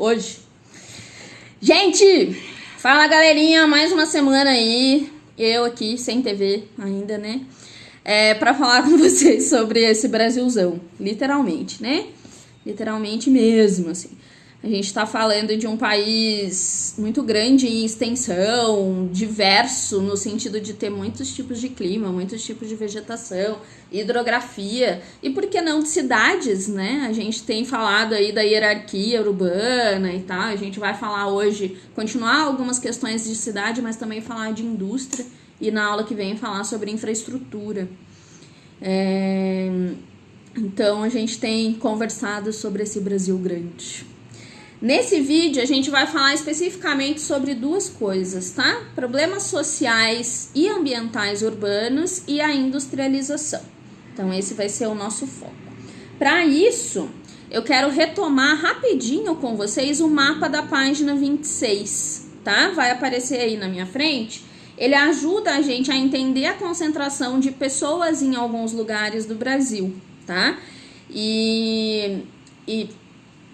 hoje. Gente, fala galerinha, mais uma semana aí, eu aqui sem TV ainda, né? Pra falar com vocês sobre esse Brasilzão, literalmente, né? Literalmente mesmo, assim. A gente tá falando de um país muito grande em extensão, diverso, no sentido de ter muitos tipos de clima, muitos tipos de vegetação, hidrografia, e por que não de cidades, né? A gente tem falado aí da hierarquia urbana e tal, a gente vai falar hoje, continuar algumas questões de cidade, mas também falar de indústria, e na aula que vem falar sobre infraestrutura. Então a gente tem conversado sobre esse Brasil grande. Nesse vídeo a gente vai falar especificamente sobre duas coisas, tá? Problemas sociais e ambientais urbanos e a industrialização. Então esse vai ser o nosso foco. Para isso, eu quero retomar rapidinho com vocês o mapa da página 26, tá? Vai aparecer aí na minha frente. Ele ajuda a gente a entender a concentração de pessoas em alguns lugares do Brasil, tá?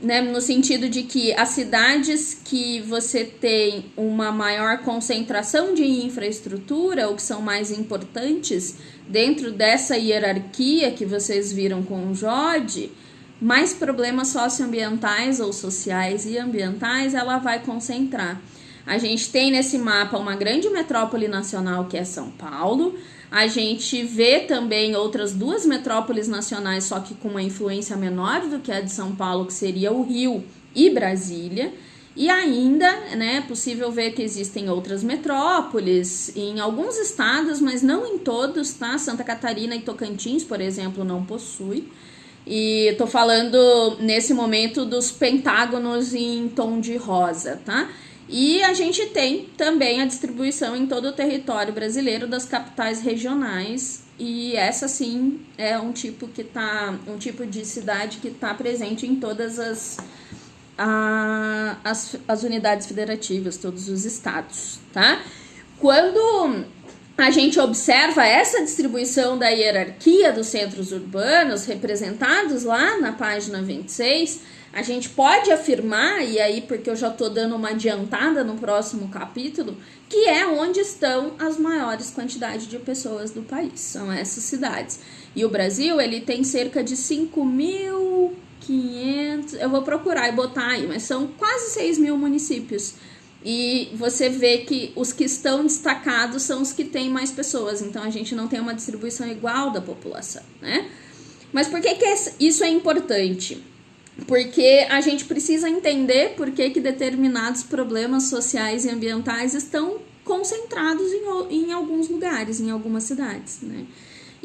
Né, no sentido de que as cidades que você tem uma maior concentração de infraestrutura, ou que são mais importantes dentro dessa hierarquia que vocês viram com o JOD, mais problemas socioambientais ou sociais e ambientais ela vai concentrar. A gente tem nesse mapa uma grande metrópole nacional que é São Paulo. A gente vê também outras duas metrópoles nacionais, só que com uma influência menor do que a de São Paulo, que seria o Rio e Brasília. E ainda, né, é possível ver que existem outras metrópoles em alguns estados, mas não em todos, tá? Santa Catarina e Tocantins, por exemplo, não possui. E tô falando nesse momento dos pentágonos em tom de rosa, tá? E a gente tem também a distribuição em todo o território brasileiro das capitais regionais, e essa sim é um tipo de cidade que está presente em todas as unidades federativas, todos os estados, tá? Quando a gente observa essa distribuição da hierarquia dos centros urbanos representados lá na página 26, a gente pode afirmar, e aí porque eu já estou dando uma adiantada no próximo capítulo, que é onde estão as maiores quantidades de pessoas do país, são essas cidades. E o Brasil, ele tem cerca de 5.500, eu vou procurar e botar aí, mas são quase 6.000 municípios. E você vê que os que estão destacados são os que têm mais pessoas, então a gente não tem uma distribuição igual da população, né? Mas por que isso é importante? Porque a gente precisa entender por que determinados problemas sociais e ambientais estão concentrados em alguns lugares, em algumas cidades, né?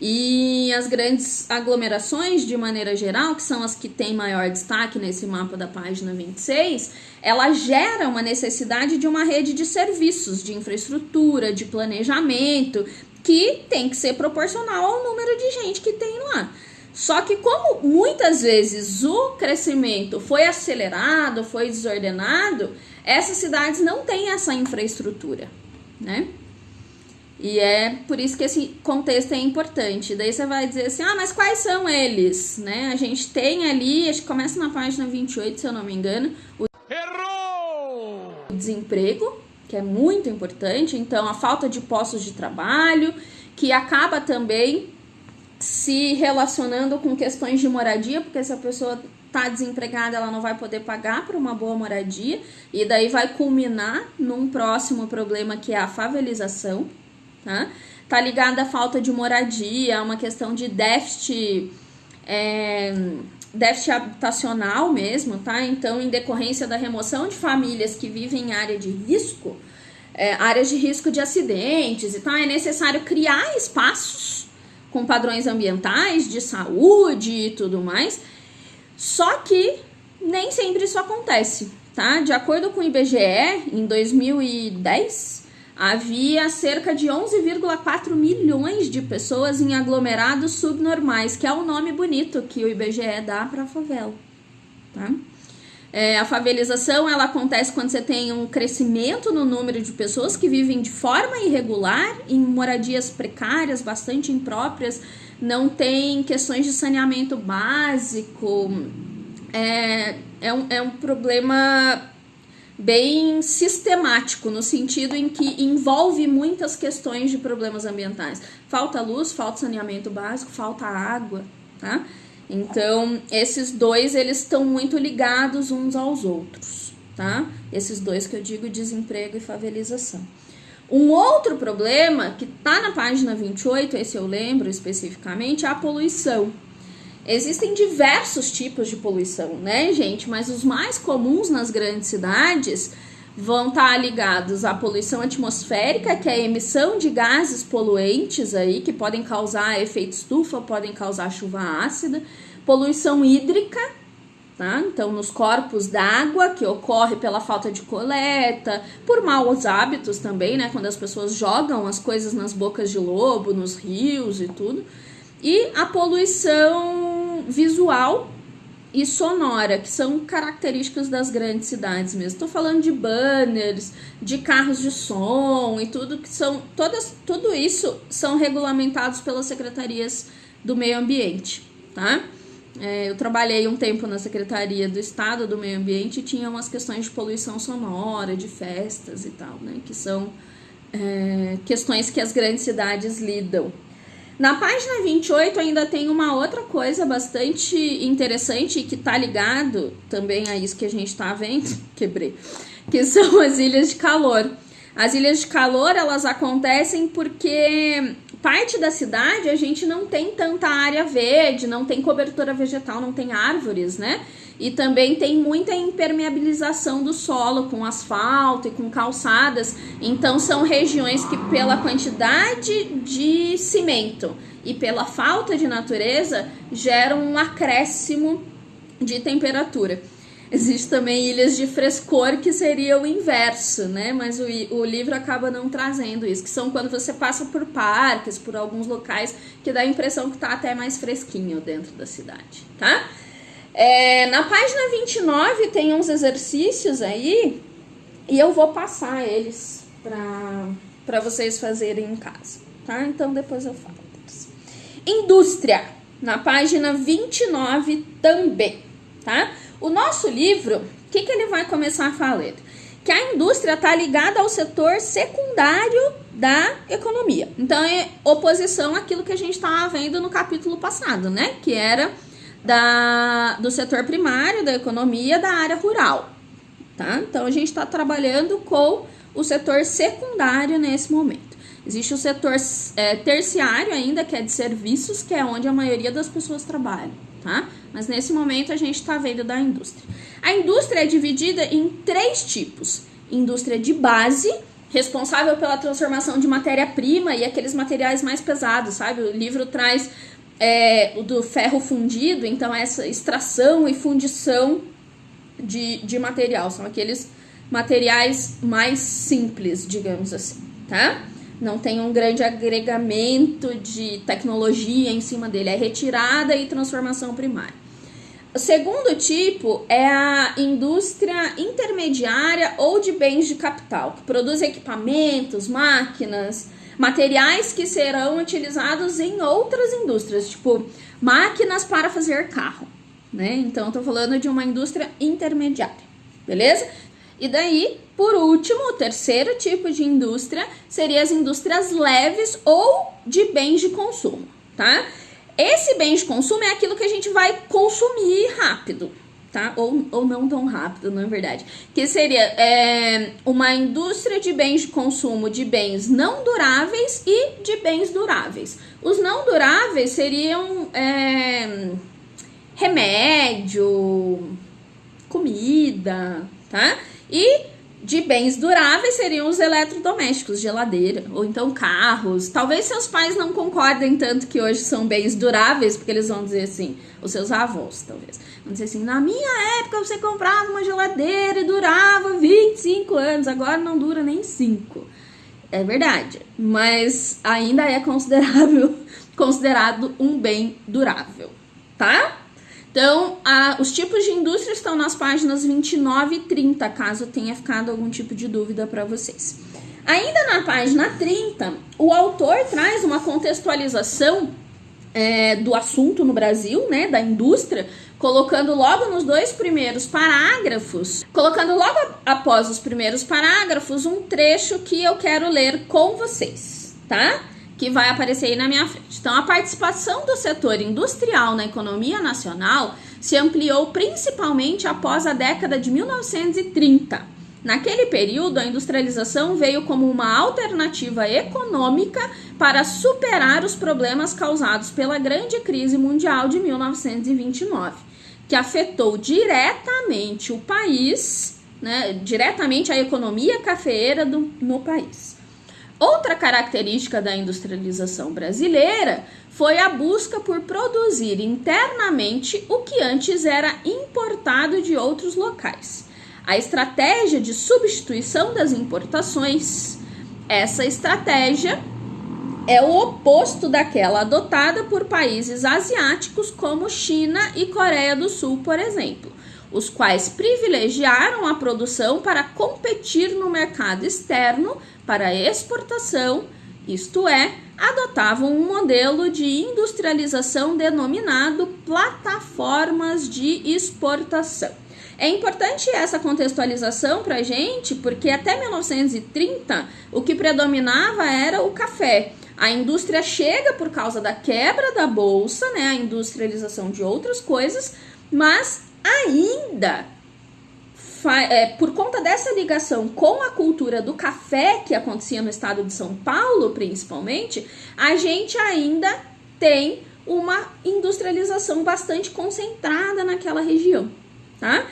E as grandes aglomerações, de maneira geral, que são as que têm maior destaque nesse mapa da página 26, ela gera uma necessidade de uma rede de serviços, de infraestrutura, de planejamento, que tem que ser proporcional ao número de gente que tem lá. Só que como muitas vezes o crescimento foi acelerado, foi desordenado, essas cidades não têm essa infraestrutura, né? E é por isso que esse contexto é importante. Daí você vai dizer assim, mas quais são eles? Né? A gente tem ali, acho que começa na página 28, se eu não me engano, o desemprego, que é muito importante. Então, a falta de postos de trabalho, que acaba também se relacionando com questões de moradia, porque se a pessoa está desempregada, ela não vai poder pagar por uma boa moradia, e daí vai culminar num próximo problema que é a favelização, tá? Tá ligada à falta de moradia, a uma questão de déficit habitacional mesmo, tá? Então, em decorrência da remoção de famílias que vivem em áreas de risco de acidentes e tal, é necessário criar espaços com padrões ambientais, de saúde e tudo mais, só que nem sempre isso acontece, tá? De acordo com o IBGE, em 2010, havia cerca de 11,4 milhões de pessoas em aglomerados subnormais, que é o nome bonito que o IBGE dá para a favela, tá? A favelização, ela acontece quando você tem um crescimento no número de pessoas que vivem de forma irregular, em moradias precárias, bastante impróprias, não tem questões de saneamento básico, é um problema bem sistemático, no sentido em que envolve muitas questões de problemas ambientais. Falta luz, falta saneamento básico, falta água, tá? Então, esses dois, eles estão muito ligados uns aos outros, tá? Esses dois que eu digo, desemprego e favelização. Um outro problema, que tá na página 28, esse eu lembro especificamente, é a poluição. Existem diversos tipos de poluição, né, gente? Mas os mais comuns nas grandes cidades vão estar ligados à poluição atmosférica, que é a emissão de gases poluentes aí, que podem causar efeito estufa, podem causar chuva ácida. Poluição hídrica, tá? Então, nos corpos d'água, que ocorre pela falta de coleta, por maus hábitos também, né? Quando as pessoas jogam as coisas nas bocas de lobo, nos rios e tudo. E a poluição visual e sonora, que são características das grandes cidades mesmo. Estou falando de banners, de carros de som e tudo que são tudo isso são regulamentados pelas secretarias do meio ambiente, tá? Eu trabalhei um tempo na Secretaria do Estado do Meio Ambiente e tinha umas questões de poluição sonora, de festas e tal, né? Que são questões que as grandes cidades lidam. Na página 28 ainda tem uma outra coisa bastante interessante que tá ligado também a isso que a gente tá vendo, que são as ilhas de calor. As ilhas de calor, elas acontecem porque parte da cidade a gente não tem tanta área verde, não tem cobertura vegetal, não tem árvores, né? E também tem muita impermeabilização do solo com asfalto e com calçadas. Então são regiões que, pela quantidade de cimento e pela falta de natureza, geram um acréscimo de temperatura. Existem também ilhas de frescor, que seria o inverso, né? Mas o livro acaba não trazendo isso, que são quando você passa por parques, por alguns locais, que dá a impressão que tá até mais fresquinho dentro da cidade, tá? Na página 29 tem uns exercícios aí, e eu vou passar eles para vocês fazerem em casa, tá? Então depois eu falo deles. Indústria, na página 29 também, tá? O nosso livro, o que ele vai começar falando? Que a indústria está ligada ao setor secundário da economia. Então é oposição àquilo que a gente estava vendo no capítulo passado, né? Que era do setor primário da economia da área rural, tá? Então a gente está trabalhando com o setor secundário nesse momento. Existe o setor terciário ainda, que é de serviços, que é onde a maioria das pessoas trabalham, tá? Mas nesse momento a gente está vendo da indústria. A indústria é dividida em 3 tipos. Indústria de base, responsável pela transformação de matéria-prima e aqueles materiais mais pesados, sabe? O livro traz o do ferro fundido, então essa extração e fundição de material, são aqueles materiais mais simples, digamos assim, tá? Não tem um grande agregamento de tecnologia em cima dele, é retirada e transformação primária. O segundo tipo é a indústria intermediária ou de bens de capital, que produz equipamentos, máquinas, materiais que serão utilizados em outras indústrias, tipo máquinas para fazer carro, né? Então, eu tô falando de uma indústria intermediária, beleza? E daí, por último, o terceiro tipo de indústria seria as indústrias leves ou de bens de consumo, tá? Esse bem de consumo é aquilo que a gente vai consumir rápido, tá? Ou não tão rápido, não é verdade? Que seria uma indústria de bens de consumo de bens não duráveis e de bens duráveis. Os não duráveis seriam remédio, comida, tá? E de bens duráveis seriam os eletrodomésticos, geladeira, ou então carros. Talvez seus pais não concordem tanto que hoje são bens duráveis, porque eles vão dizer assim, os seus avós, talvez. Vão dizer assim, na minha época você comprava uma geladeira e durava 25 anos, agora não dura nem 5. É verdade, mas ainda é considerado um bem durável, tá? Então, os tipos de indústria estão nas páginas 29 e 30, caso tenha ficado algum tipo de dúvida para vocês. Ainda na página 30, o autor traz uma contextualização do assunto no Brasil, né, da indústria, colocando logo nos 2 primeiros parágrafos, colocando logo após os primeiros parágrafos um trecho que eu quero ler com vocês, tá? Que vai aparecer aí na minha frente. Então, a participação do setor industrial na economia nacional se ampliou principalmente após a década de 1930. Naquele período, a industrialização veio como uma alternativa econômica para superar os problemas causados pela grande crise mundial de 1929, que afetou diretamente o país, né, diretamente a economia cafeeira no país. Outra característica da industrialização brasileira foi a busca por produzir internamente o que antes era importado de outros locais. A estratégia de substituição das importações, essa estratégia é o oposto daquela adotada por países asiáticos como China e Coreia do Sul, por exemplo, os quais privilegiaram a produção para competir no mercado externo para exportação, isto é, adotavam um modelo de industrialização denominado plataformas de exportação. É importante essa contextualização para a gente, porque até 1930 o que predominava era o café. A indústria chega por causa da quebra da bolsa, né, a industrialização de outras coisas, mas ainda por conta dessa ligação com a cultura do café que acontecia no estado de São Paulo, principalmente, a gente ainda tem uma industrialização bastante concentrada naquela região, tá?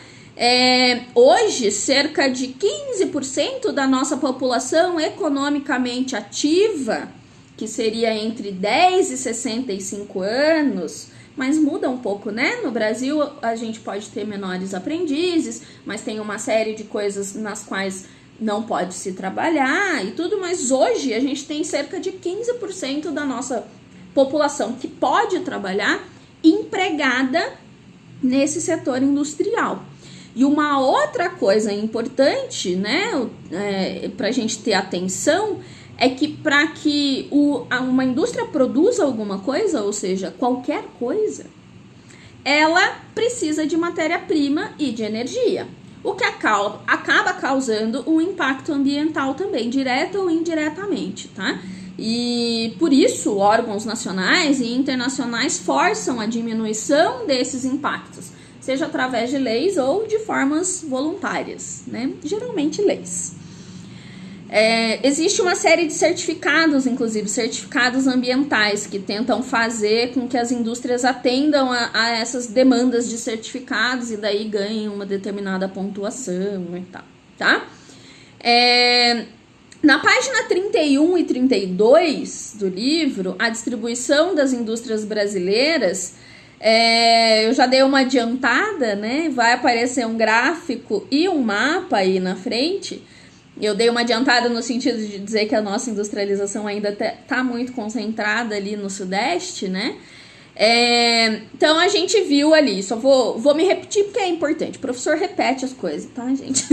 Hoje, cerca de 15% da nossa população economicamente ativa, que seria entre 10 e 65 anos, mas muda um pouco, né? No Brasil, a gente pode ter menores aprendizes, mas tem uma série de coisas nas quais não pode se trabalhar e tudo, mas hoje a gente tem cerca de 15% da nossa população que pode trabalhar empregada nesse setor industrial. E uma outra coisa importante, né, para a gente ter atenção, é que para que uma indústria produza alguma coisa, ou seja, qualquer coisa, ela precisa de matéria-prima e de energia, o que acaba causando um impacto ambiental também, direto ou indiretamente, tá? E por isso, órgãos nacionais e internacionais forçam a diminuição desses impactos, seja através de leis ou de formas voluntárias, né? Geralmente leis. Existe uma série de certificados, inclusive certificados ambientais, que tentam fazer com que as indústrias atendam a essas demandas de certificados e daí ganhem uma determinada pontuação e tal, tá? Na página 31 e 32 do livro, a distribuição das indústrias brasileiras, eu já dei uma adiantada, né? Vai aparecer um gráfico e um mapa aí na frente. Eu dei uma adiantada no sentido de dizer que a nossa industrialização ainda está muito concentrada ali no Sudeste, né? Então a gente viu ali, só vou me repetir porque é importante, o professor repete as coisas, tá, gente?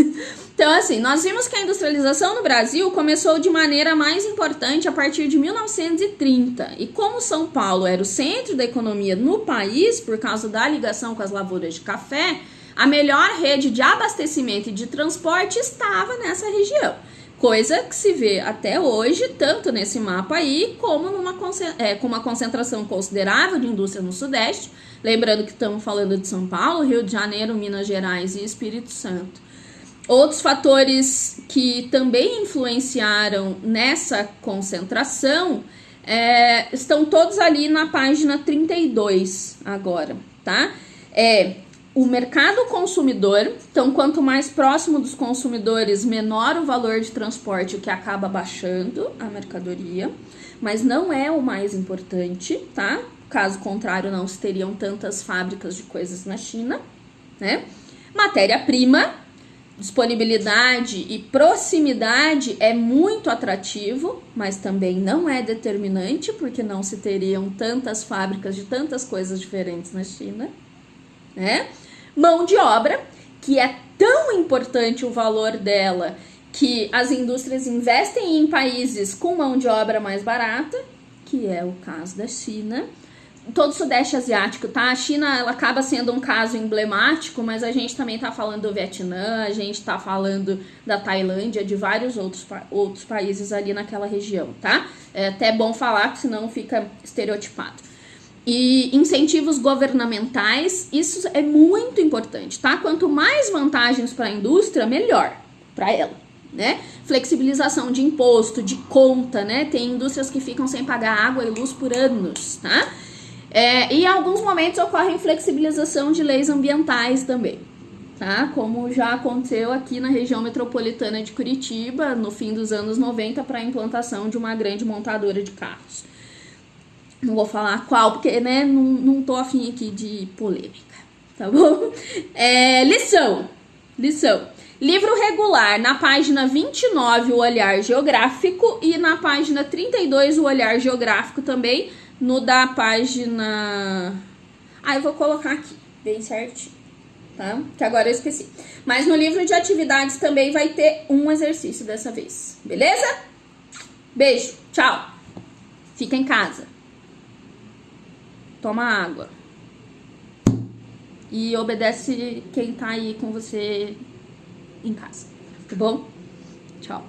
Então assim, nós vimos que a industrialização no Brasil começou de maneira mais importante a partir de 1930, e como São Paulo era o centro da economia no país, por causa da ligação com as lavouras de café, a melhor rede de abastecimento e de transporte estava nessa região, coisa que se vê até hoje, tanto nesse mapa aí, como com uma concentração considerável de indústria no Sudeste, lembrando que estamos falando de São Paulo, Rio de Janeiro, Minas Gerais e Espírito Santo. Outros fatores que também influenciaram nessa concentração estão todos ali na página 32 agora, tá? O mercado consumidor, então quanto mais próximo dos consumidores, menor o valor de transporte, o que acaba baixando a mercadoria, mas não é o mais importante, tá? Caso contrário, não se teriam tantas fábricas de coisas na China, né? Matéria-prima, disponibilidade e proximidade é muito atrativo, mas também não é determinante, porque não se teriam tantas fábricas de tantas coisas diferentes na China, né? Mão de obra, que é tão importante o valor dela que as indústrias investem em países com mão de obra mais barata, que é o caso da China. todo o Sudeste Asiático, tá? A China, ela acaba sendo um caso emblemático, mas a gente também tá falando do Vietnã, a gente tá falando da Tailândia, de vários outros países ali naquela região, tá? É até bom falar, porque senão fica estereotipado. E incentivos governamentais, isso é muito importante, tá? Quanto mais vantagens para a indústria, melhor para ela, né? Flexibilização de imposto, de conta, né? Tem indústrias que ficam sem pagar água e luz por anos, tá? E em alguns momentos ocorre flexibilização de leis ambientais também, tá? Como já aconteceu aqui na região metropolitana de Curitiba, no fim dos anos 90, para a implantação de uma grande montadora de carros. Não vou falar qual, porque, né, não tô afim aqui de polêmica, tá bom? Lição. Livro regular, na página 29, o olhar geográfico, e na página 32, o olhar geográfico também, no da página... eu vou colocar aqui, bem certinho, tá? Que agora eu esqueci. Mas no livro de atividades também vai ter um exercício dessa vez, beleza? Beijo, tchau. Fica em casa. Toma água. E obedece quem tá aí com você em casa, tá bom? Tchau.